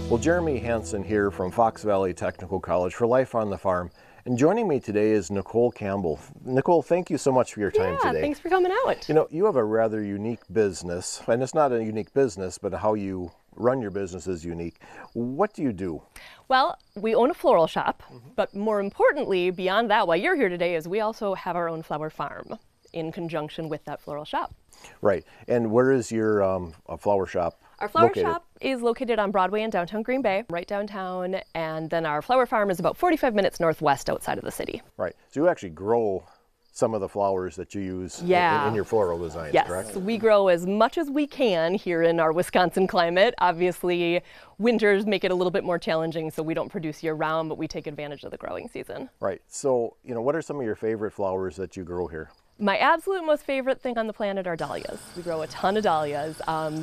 Well, Jeremy Hansen here from Fox Valley Technical College for Life on the Farm. And joining me today is Nicole Campbell. Nicole, thank you so much for your time today. Thanks for coming out. You know, you have a rather unique business, and it's not a unique business, but how you run your business is unique. What do you do? Well, we own a floral shop, but more importantly, beyond that, why you're here today is we also have our own flower farm in conjunction with that floral shop. Right. And where is your flower shop? Our flower shop is located on Broadway in downtown Green Bay, right downtown, and then our flower farm is about 45 minutes northwest outside of the city. Right. So you actually grow some of the flowers that you use in your floral designs, correct? Yes, we grow as much as we can here in our Wisconsin climate. Obviously, winters make it a little bit more challenging, so we don't produce year-round, but we take advantage of the growing season. Right. So, you know, what are some of your favorite flowers that you grow here? My absolute most favorite thing on the planet are dahlias. We grow a ton of dahlias.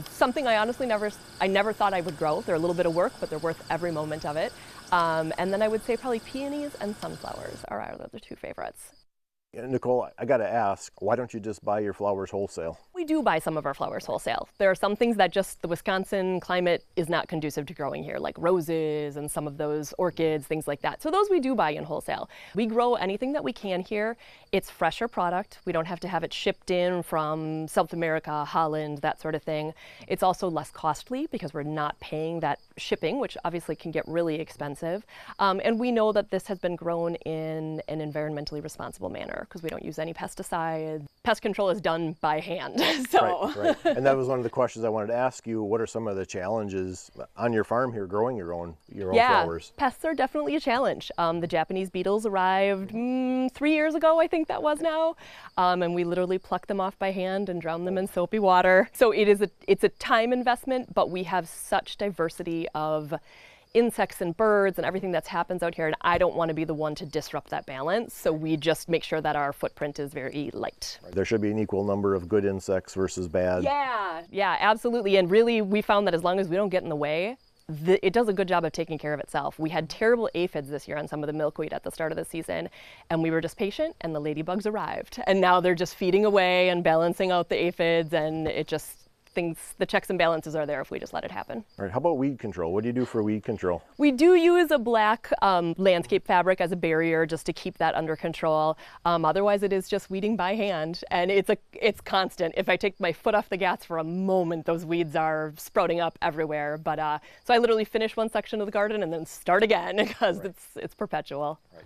Something I honestly never thought I would grow. They're a little bit of work, but they're worth every moment of it. And then I would say probably peonies and sunflowers are our other two favorites. Nicole, I got to ask, why don't you just buy your flowers wholesale? We do buy some of our flowers wholesale. There are some things that just the Wisconsin climate is not conducive to growing here, like roses and some of those orchids, things like that. So those we do buy in wholesale. We grow anything that we can here. It's fresher product. We don't have to have it shipped in from South America, Holland, that sort of thing. It's also less costly because we're not paying that shipping, which obviously can get really expensive. And we know that this has been grown in an environmentally responsible manner, because we don't use any pesticides. Pest control is done by hand. So. Right. And that was one of the questions I wanted to ask you. What are some of the challenges on your farm here growing your own flowers? Pests are definitely a challenge. The Japanese beetles arrived 3 years ago, I think that was now. And we literally pluck them off by hand and drown them in soapy water. So it's a time investment, but we have such diversity of insects and birds and everything that happens out here, and I don't want to be the one to disrupt that balance, so we just make sure that our footprint is very light. There should be an equal number of good insects versus bad. Yeah, absolutely. And really, we found that as long as we don't get in the way, it does a good job of taking care of itself. We had terrible aphids this year on some of the milkweed at the start of the season, and we were just patient, and the ladybugs arrived. And now they're just feeding away and balancing out the aphids, and the checks and balances are there if we just let it happen. All right, how about weed control? What do you do for weed control? We do use a black landscape fabric as a barrier just to keep that under control. Otherwise, it is just weeding by hand, and it's constant. If I take my foot off the gas for a moment, those weeds are sprouting up everywhere. But so I literally finish one section of the garden and then start again because it's perpetual. Right.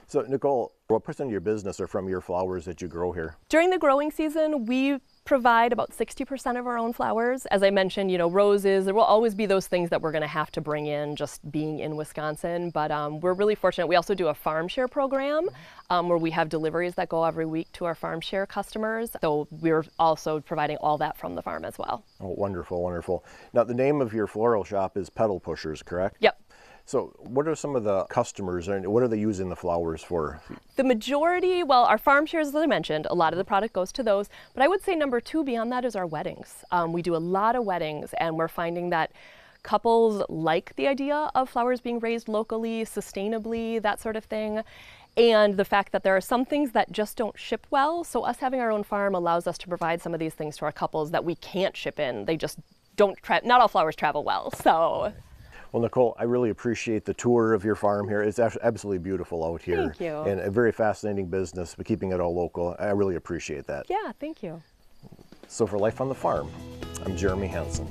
So Nicole, what percent of your business are from your flowers that you grow here? During the growing season, we provide about 60% of our own flowers. As I mentioned, you know, roses, there will always be those things that we're going to have to bring in just being in Wisconsin, but we're really fortunate. We also do a farm share program where we have deliveries that go every week to our farm share customers. So we're also providing all that from the farm as well. Oh, wonderful, wonderful. Now, the name of your floral shop is Petal Pushers, correct? Yep. So what are some of the customers and what are they using the flowers for? The majority, well, our farm shares, as I mentioned, a lot of the product goes to those. But I would say number two beyond that is our weddings. We do a lot of weddings, and we're finding that couples like the idea of flowers being raised locally, sustainably, that sort of thing. And the fact that there are some things that just don't ship well. So us having our own farm allows us to provide some of these things to our couples that we can't ship in. They just don't, not all flowers travel well, so. Well, Nicole, I really appreciate the tour of your farm here. It's absolutely beautiful out here. Thank you. And a very fascinating business, but keeping it all local. I really appreciate that. Yeah, thank you. So for Life on the Farm, I'm Jeremy Hansen.